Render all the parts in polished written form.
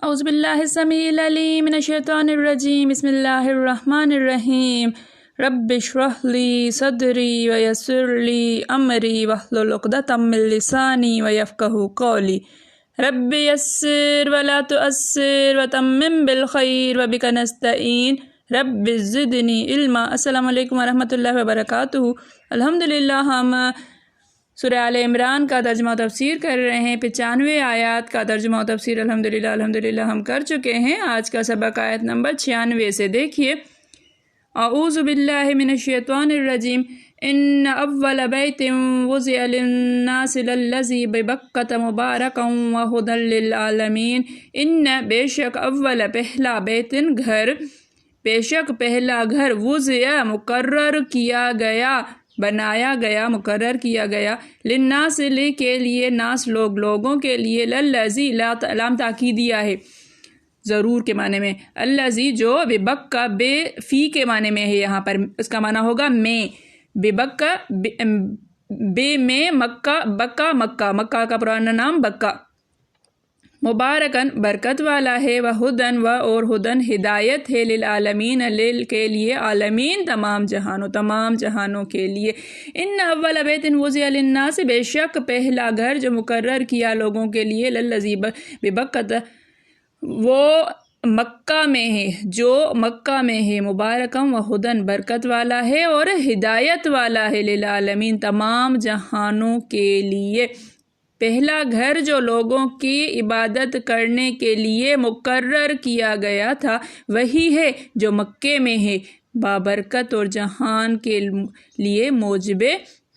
اعوذ باللہ السمیع العلیم من الشیطان الرجیم بسم اللہ الرحمن الرحیم رب اشرح لی صدری ویسر لی امری واحلل عقدۃ من لسانی ویفقہوا قولی رب یسر ولا تعسر وتمم بالخیر وبک نستعین رب زدنی علما۔ السلام علیکم ورحمۃ اللہ وبرکاتہ۔ الحمدللہ ہم سورہ آل عمران کا ترجمہ و تفسیر کر رہے ہیں۔ 95 آیات کا ترجمہ و تفسیر الحمدللہ ہم کر چکے ہیں۔ آج کا سبق آیت نمبر 96 سے دیکھیے۔ اعوذ باللہ من الشیطان الرجیم ان اول بیت وضع للناس للذی ببکۃ مبارکا وہدی للعالمین۔ ان بے شک اول پہلا بیتن گھر، بے شک پہلا گھر، وضع مقرر کیا گیا، بنایا گیا، مقرر کیا گیا، للناس کے لیے، ناس لوگوں کے لیے، للذی لام تاکیدیہ ہے ضرور کے معنی میں، الذی جو، ببکہ بے فی کے معنی میں ہے، یہاں پر اس کا معنی ہوگا میں، ببکہ بے میں، مکہ بکہ، مکہ کا پرانا نام بکہ، مبارکن برکت والا ہے، وہدن اور ہدن ہدایت ہے، للعالمین کے لیے، عالمین تمام جہانوں کے لیے۔ ان اول بیت وضع للناس بے شک پہلا گھر جو مقرر کیا لوگوں کے لیے، للذی ببکۃ وہ مکہ میں ہے، جو مکہ میں ہے، مبارکم وہدن برکت والا ہے اور ہدایت والا ہے، للعالمین تمام جہانوں کے لیے۔ پہلا گھر جو لوگوں کی عبادت کرنے کے لیے مقرر کیا گیا تھا وہی ہے جو مکے میں ہے، بابرکت اور جہان کے لیے موجب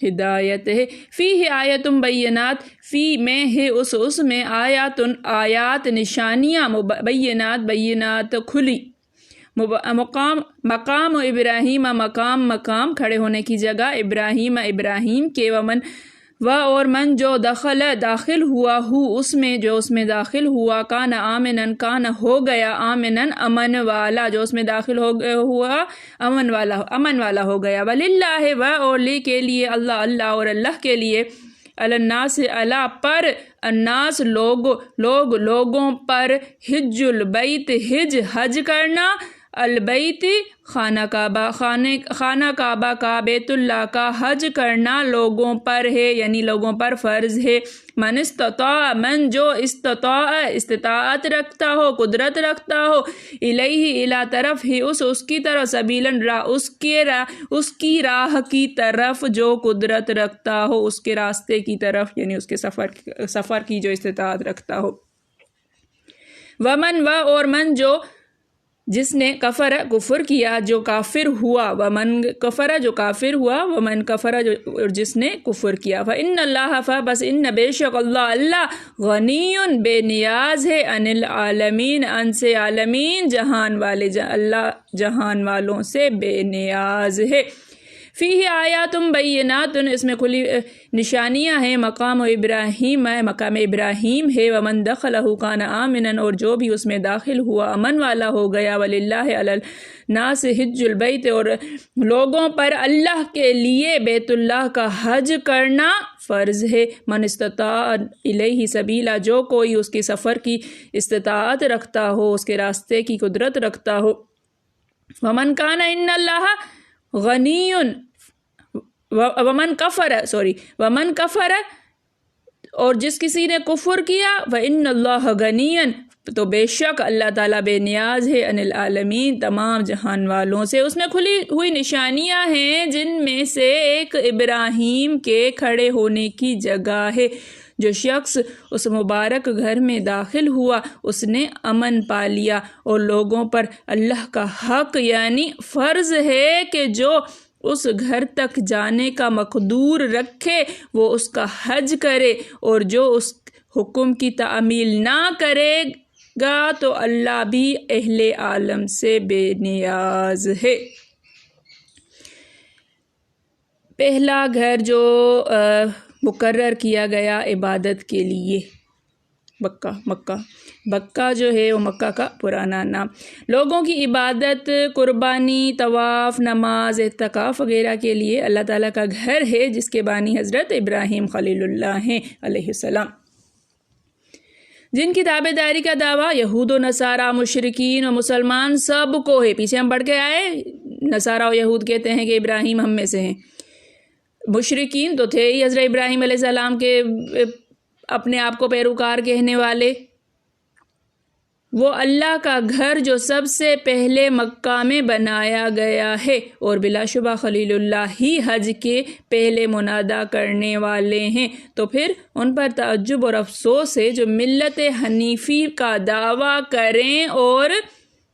ہدایت ہے۔ فیہ آیات بینات، فی میں ہے اس میں، آیات نشانیاں، بینات کھلی، مقام ابراہیم، مقام کھڑے ہونے کی جگہ، ابراہیم کے، اور من جو داخل ہوا اس میں، جو اس میں داخل ہوا، کان ہو گیا، امن والا، جو اس میں داخل ہوا امن والا ہو گیا، وللہ اور لی کے لیے، اللہ اور اللہ کے لیے، الناس اللہ پر، الناس لوگوں پر، حج البیت حج کرنا، البیت خانہ کعبہ کا، بیت اللہ کا حج کرنا لوگوں پر ہے، یعنی لوگوں پر فرض ہے۔ من جو استطاعت رکھتا ہو، قدرت رکھتا ہو، الیہ طرف ہی، اس کی طرف، سبیلاً اس کی راہ کی طرف، جو قدرت رکھتا ہو اس کے راستے کی طرف، یعنی اس کے سفر کی جو استطاعت رکھتا ہو۔ ومن اور من جو، جس نے کفر کیا، جو کافر ہوا، ومن کفر جو کافر ہوا، ومن کفر جو جس نے کفر کیا، فإن اللہ بس ان بے شک اللہ غنی بے نیاز ہے، عن العالمین ان سے، عالمین جہان والے، اللہ جہان والوں سے بے نیاز ہے۔ فیہ آیات بینات، اس میں کھلی نشانیاں ہیں، مقام ابراہیم ہے، ومن دخلہ کان آمنا اور جو بھی اس میں داخل ہوا امن والا ہو گیا، وللہ علی الناس حج البیت اور لوگوں پر اللہ کے لیے بیت اللہ کا حج کرنا فرض ہے، من استطاع الیہ سبیلا جو کوئی اس کے سفر کی استطاعت رکھتا ہو، اس کے راستے کی قدرت رکھتا ہو۔ ومن کان ان اللہ غنی ومن کفر اور جس کسی نے کفر کیا، وَإِنَّ اللَّهَ غَنِيٌّ تو بے شک اللہ تعالیٰ بے نیاز ہے، عن العالمین تمام جہان والوں سے۔ اس میں کھلی ہوئی نشانیاں ہیں، جن میں سے ایک ابراہیم کے کھڑے ہونے کی جگہ ہے۔ جو شخص اس مبارک گھر میں داخل ہوا اس نے امن پا لیا، اور لوگوں پر اللہ کا حق یعنی فرض ہے کہ جو اس گھر تک جانے کا مقدور رکھے وہ اس کا حج کرے، اور جو اس حکم کی تعمیل نہ کرے گا تو اللہ بھی اہل عالم سے بے نیاز ہے۔ پہلا گھر جو مقرر کیا گیا عبادت کے لیے، مکہ جو ہے وہ مکہ کا پرانا نام، لوگوں کی عبادت، قربانی، طواف، نماز، اعتکاف وغیرہ کے لیے اللہ تعالیٰ کا گھر ہے، جس کے بانی حضرت ابراہیم خلیل اللہ ہیں علیہ السلام۔ جن کی تابع داری کا دعویٰ یہود و نصارہ، مشرکین و مسلمان سب کو ہے۔ پیچھے ہم پڑھ کے آئے، نصارہ و یہود کہتے ہیں کہ ابراہیم ہم میں سے ہیں، مشرکین تو تھے ہی حضرت ابراہیم علیہ السلام کے اپنے آپ کو پیروکار کہنے والے۔ وہ اللہ کا گھر جو سب سے پہلے مکہ میں بنایا گیا ہے، اور بلا شبہ خلیل اللہ ہی حج کے پہلے منادا کرنے والے ہیں، تو پھر ان پر تعجب اور افسوس ہے جو ملت حنیفی کا دعویٰ کریں اور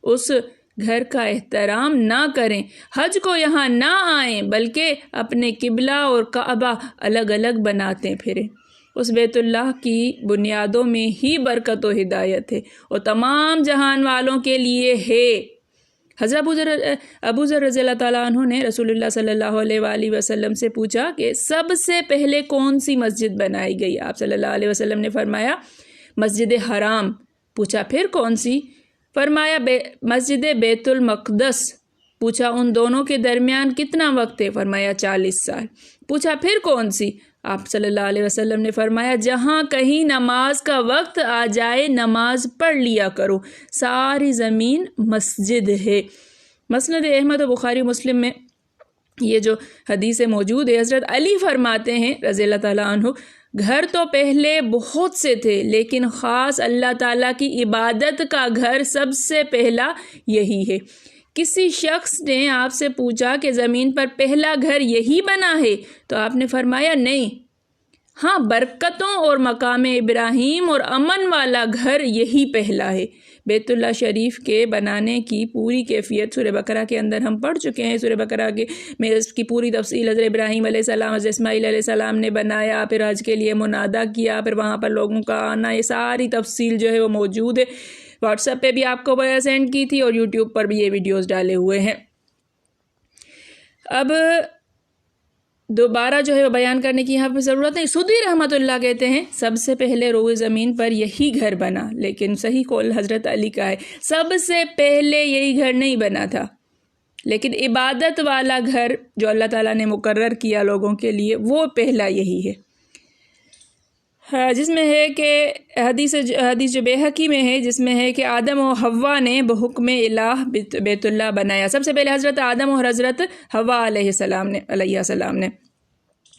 اس گھر کا احترام نہ کریں، حج کو یہاں نہ آئیں بلکہ اپنے قبلہ اور کعبہ الگ الگ بناتے پھریں۔ اس بیت اللہ کی بنیادوں میں ہی برکت و ہدایت ہے اور تمام جہان والوں کے لیے ہے۔ حضرت ابو ذر رضی اللہ تعالیٰ عنہ نے رسول اللہ صلی اللہ علیہ وآلہ وسلم سے پوچھا کہ سب سے پہلے کون سی مسجد بنائی گئی؟ آپ صلی اللہ علیہ وسلم نے فرمایا مسجد حرام۔ پوچھا پھر کون سی؟ فرمایا مسجد بیت المقدس۔ پوچھا ان دونوں کے درمیان کتنا وقت ہے؟ فرمایا 40 سال۔ پوچھا پھر کون سی؟ آپ صلی اللہ علیہ وسلم نے فرمایا جہاں کہیں نماز کا وقت آ جائے نماز پڑھ لیا کرو، ساری زمین مسجد ہے۔ مسند احمد و بخاری مسلم میں یہ جو حدیث موجود ہے، حضرت علی فرماتے ہیں رضی اللہ تعالیٰ عنہ، گھر تو پہلے بہت سے تھے لیکن خاص اللہ تعالیٰ کی عبادت کا گھر سب سے پہلا یہی ہے۔ کسی شخص نے آپ سے پوچھا کہ زمین پر پہلا گھر یہی بنا ہے؟ تو آپ نے فرمایا نہیں، ہاں برکتوں اور مقام ابراہیم اور امن والا گھر یہی پہلا ہے۔ بیت اللہ شریف کے بنانے کی پوری کیفیت سورہ بقرہ کے اندر ہم پڑھ چکے ہیں۔ سورہ بقرہ میں اس کی پوری تفصیل حضرت ابراہیم علیہ السلام، حضرت اسماعیل علیہ السلام نے بنایا، پھر حج کے لیے منادا کیا، پھر وہاں پر لوگوں کا آنا، یہ ساری تفصیل جو ہے وہ موجود ہے۔ واٹس ایپ پہ بھی آپ کو سینڈ کی تھی اور یوٹیوب پر بھی یہ ویڈیوز ڈالے ہوئے ہیں۔ اب دوبارہ جو ہے وہ بیان کرنے کی یہاں پہ ضرورت ہے۔ سدی رحمۃ اللہ کہتے ہیں سب سے پہلے روئے زمین پر یہی گھر بنا، لیکن صحیح قول حضرت علی کا ہے، سب سے پہلے یہی گھر نہیں بنا تھا، لیکن عبادت والا گھر جو اللہ تعالیٰ نے مقرر کیا لوگوں کے لیے وہ پہلا یہی ہے، جس میں ہے کہ حدیث جو بیہقی میں ہے، جس میں ہے کہ آدم و حوا نے بحکم الہ بیت اللہ بنایا۔ سب سے پہلے حضرت آدم اور حضرت حوا علیہ السلام نے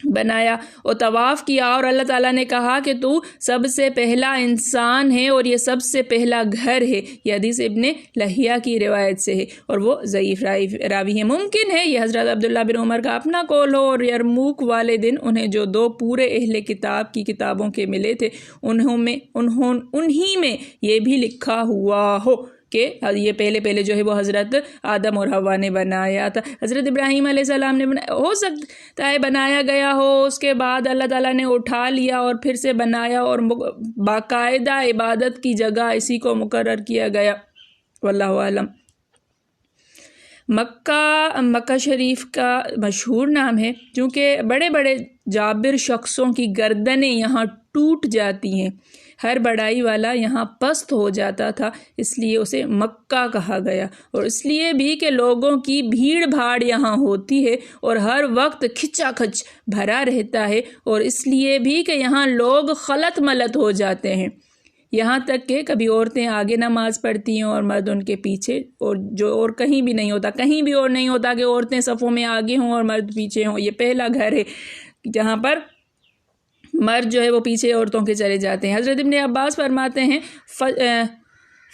بنایا اور طواف کیا، اور اللہ تعالیٰ نے کہا کہ تو سب سے پہلا انسان ہے اور یہ سب سے پہلا گھر ہے۔ یہ حدیث ابن لہیہ کی روایت سے ہے اور وہ ضعیف راوی ہے۔ ممکن ہے یہ حضرت عبداللہ بن عمر کا اپنا قول ہو اور یرموک والے دن انہیں جو 2 پورے اہل کتاب کی کتابوں کے ملے تھے انہی میں یہ بھی لکھا ہوا ہو کہ یہ پہلے جو ہے وہ حضرت آدم اور حوا نے بنایا تھا۔ حضرت ابراہیم علیہ السلام نے ہو سکتا ہے بنایا گیا ہو، اس کے بعد اللہ تعالیٰ نے اٹھا لیا اور پھر سے بنایا اور باقاعدہ عبادت کی جگہ اسی کو مقرر کیا گیا، واللہ اعلم۔ مکہ شریف کا مشہور نام ہے چونکہ بڑے بڑے جابر شخصوں کی گردنیں یہاں ٹوٹ جاتی ہیں، ہر بڑائی والا یہاں پست ہو جاتا تھا، اس لیے اسے مکہ کہا گیا، اور اس لیے بھی کہ لوگوں کی بھیڑ بھاڑ یہاں ہوتی ہے اور ہر وقت کھچا کھچ بھرا رہتا ہے، اور اس لیے بھی کہ یہاں لوگ خلط ملط ہو جاتے ہیں، یہاں تک کہ کبھی عورتیں آگے نماز پڑھتی ہیں اور مرد ان کے پیچھے، اور کہیں بھی نہیں ہوتا، کہیں بھی اور نہیں ہوتا کہ عورتیں صفوں میں آگے ہوں اور مرد پیچھے ہوں۔ یہ پہلا گھر ہے جہاں پر مرد جو ہے وہ پیچھے عورتوں کے چلے جاتے ہیں۔ حضرت ابن عباس فرماتے ہیں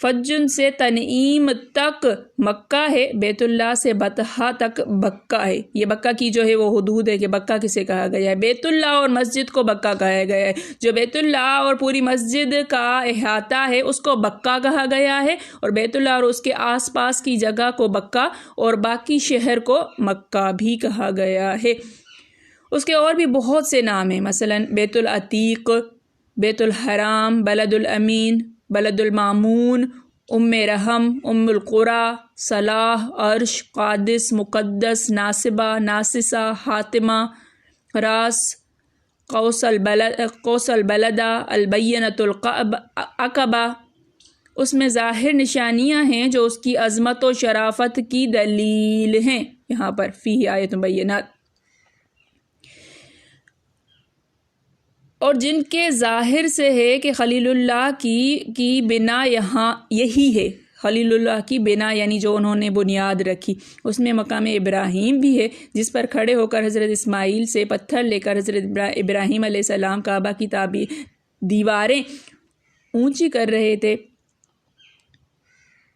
فجن سے تنعیم تک مکہ ہے، بیت اللہ سے بطحہ تک بکہ ہے۔ یہ بکہ کی جو ہے وہ حدود ہے کہ بکہ کسے کہا گیا ہے، بیت اللہ اور مسجد کو بکہ کہا گیا ہے، جو بیت اللہ اور پوری مسجد کا احاطہ ہے اس کو بکہ کہا گیا ہے، اور بیت اللہ اور اس کے آس پاس کی جگہ کو بکہ اور باقی شہر کو مکہ بھی کہا گیا ہے۔ اس کے اور بھی بہت سے نام ہیں، مثلا بیت العتیق، بیت الحرام، بلد الامین، بلد المامون، ام رحم، ام القرى، صلاح، عرش، قادس، مقدس، ناصبہ، ناسسہ، حاتمہ، راس، قوس البلدہ، البینۃ العقبہ۔ اس میں ظاہر نشانیاں ہیں جو اس کی عظمت و شرافت کی دلیل ہیں، یہاں پر فیہ آیۃ بینات۔ اور جن کے ظاہر سے ہے کہ خلیل اللہ کی بنا یہاں یہی ہے، خلیل اللہ کی بنا یعنی جو انہوں نے بنیاد رکھی، اس میں مقام ابراہیم بھی ہے جس پر کھڑے ہو کر حضرت اسماعیل سے پتھر لے کر حضرت ابراہیم علیہ السلام کعبہ کی دیواریں اونچی کر رہے تھے۔